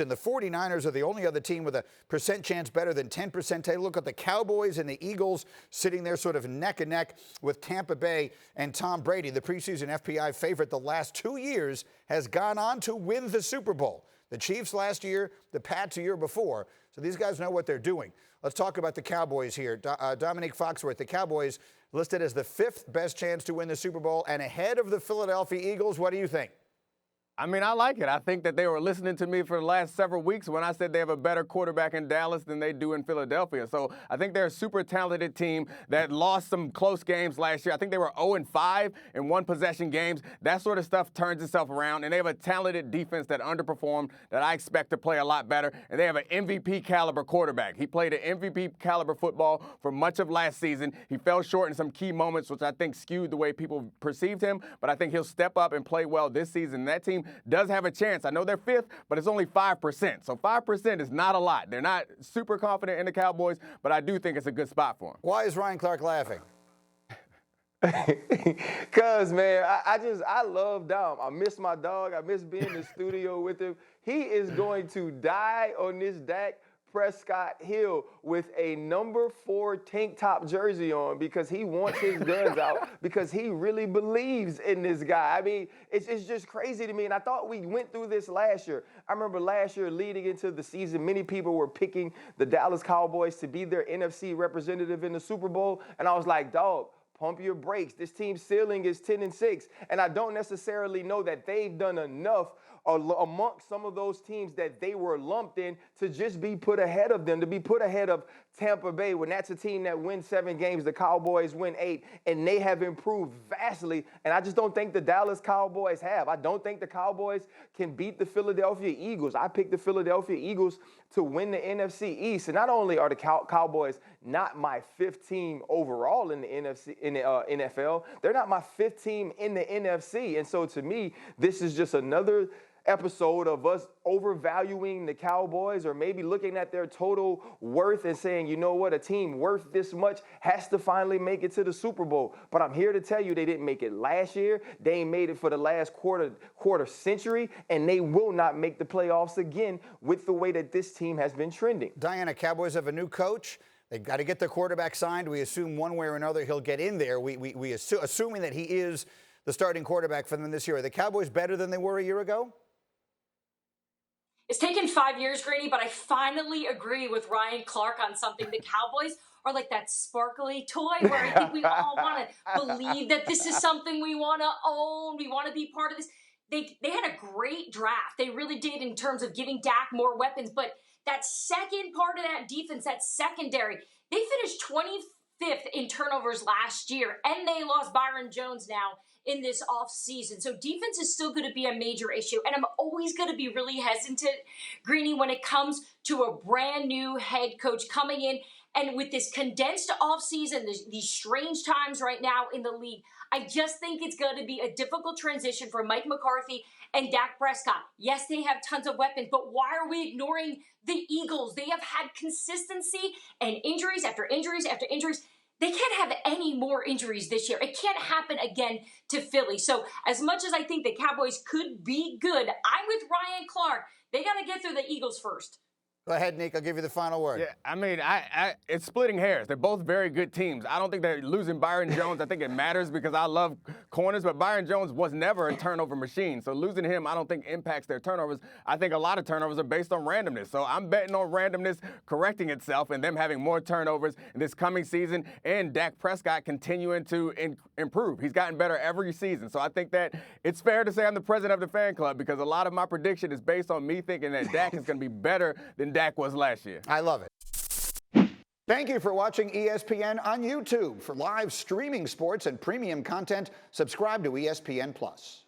And the 49ers are the only other team with a percent chance better than 10%. Take a look at the Cowboys and the Eagles sitting there sort of neck and neck with Tampa Bay and Tom Brady. The preseason FPI favorite the last 2 years has gone on to win the Super Bowl. The Chiefs last year, the Pats a year before. So these guys know what they're doing. Let's talk about the Cowboys here. Domonique Foxworth, the Cowboys listed as the 5th best chance to win the Super Bowl and ahead of the Philadelphia Eagles. What do you think? I mean, I like it. I think that they were listening to me for the last several weeks when I said they have a better quarterback in Dallas than they do in Philadelphia. So I think they're a super talented team that lost some close games last year. I think they were 0-5 in one-possession games. That sort of stuff turns itself around, and they have a talented defense that underperformed that I expect to play a lot better, and they have an MVP-caliber quarterback. He played an MVP-caliber football for much of last season. He fell short in some key moments, which I think skewed the way people perceived him, but I think he'll step up and play well this season. That team does have a chance. I know they're 5th, but it's only 5%. So 5% is not a lot. They're not super confident in the Cowboys, but I do think it's a good spot for them. Why is Ryan Clark laughing? Cause man, I love Dom. I miss my dog. I miss being in the studio with him. He is going to die on this Dak Prescott Hill with a number 4 tank top jersey on because he wants his guns out because he really believes in this guy. I mean, it's just crazy to me. And I thought we went through this last year. I remember last year leading into the season, many people were picking the Dallas Cowboys to be their NFC representative in the Super Bowl. And I was like, dog, pump your brakes. This team's ceiling is 10-6. And I don't necessarily know that they've done enough amongst some of those teams that they were lumped in to just be put ahead of them, to be put ahead of Tampa Bay when that's a team that wins 7 games, the Cowboys win 8, and they have improved vastly. And I just don't think the Dallas Cowboys have. I don't think the Cowboys can beat the Philadelphia Eagles. I picked the Philadelphia Eagles to win the NFC East. And not only are the Cowboys not my 5th team overall in the NFL, they're not my 5th team in the NFC. And so to me, this is just another episode of us overvaluing the Cowboys or maybe looking at their total worth and saying, you know what, a team worth this much has to finally make it to the Super Bowl. But I'm here to tell you they didn't make it last year. They ain't made it for the last quarter century, and they will not make the playoffs again with the way that this team has been trending. Dianna, Cowboys have a new coach. They've got to get their quarterback signed. We assume one way or another he'll get in there. Assuming that he is the starting quarterback for them this year. Are the Cowboys better than they were a year ago? It's taken 5 years, Grady, but I finally agree with Ryan Clark on something. The Cowboys are like that sparkly toy where I think we all want to believe that this is something we want to own. We want to be part of this. They had a great draft. They really did in terms of giving Dak more weapons. But that second part of that defense, that secondary, they finished 25th in turnovers last year, and they lost Byron Jones now in this offseason. So defense is still going to be a major issue. And I'm always going to be really hesitant, Greeny, when it comes to a brand new head coach coming in. And with this condensed offseason, these strange times right now in the league, I just think it's going to be a difficult transition for Mike McCarthy and Dak Prescott. Yes, they have tons of weapons, but why are we ignoring the Eagles? They have had consistency and injuries after injuries after injuries. They can't have any more injuries this year. It can't happen again to Philly. So as much as I think the Cowboys could be good, I'm with Ryan Clark. They got to get through the Eagles first. Go ahead, Nick. I'll give you the final word. Yeah, I mean, it's splitting hairs. They're both very good teams. I don't think they're losing Byron Jones. I think it matters because I love corners, but Byron Jones was never a turnover machine. So losing him, I don't think impacts their turnovers. I think a lot of turnovers are based on randomness. So I'm betting on randomness correcting itself and them having more turnovers in this coming season and Dak Prescott continuing to improve. He's gotten better every season. So I think that it's fair to say I'm the president of the fan club because a lot of my prediction is based on me thinking that Dak is going to be better than Dak was last year. I love it. Thank you for watching ESPN on YouTube. For live streaming sports and premium content, subscribe to ESPN+.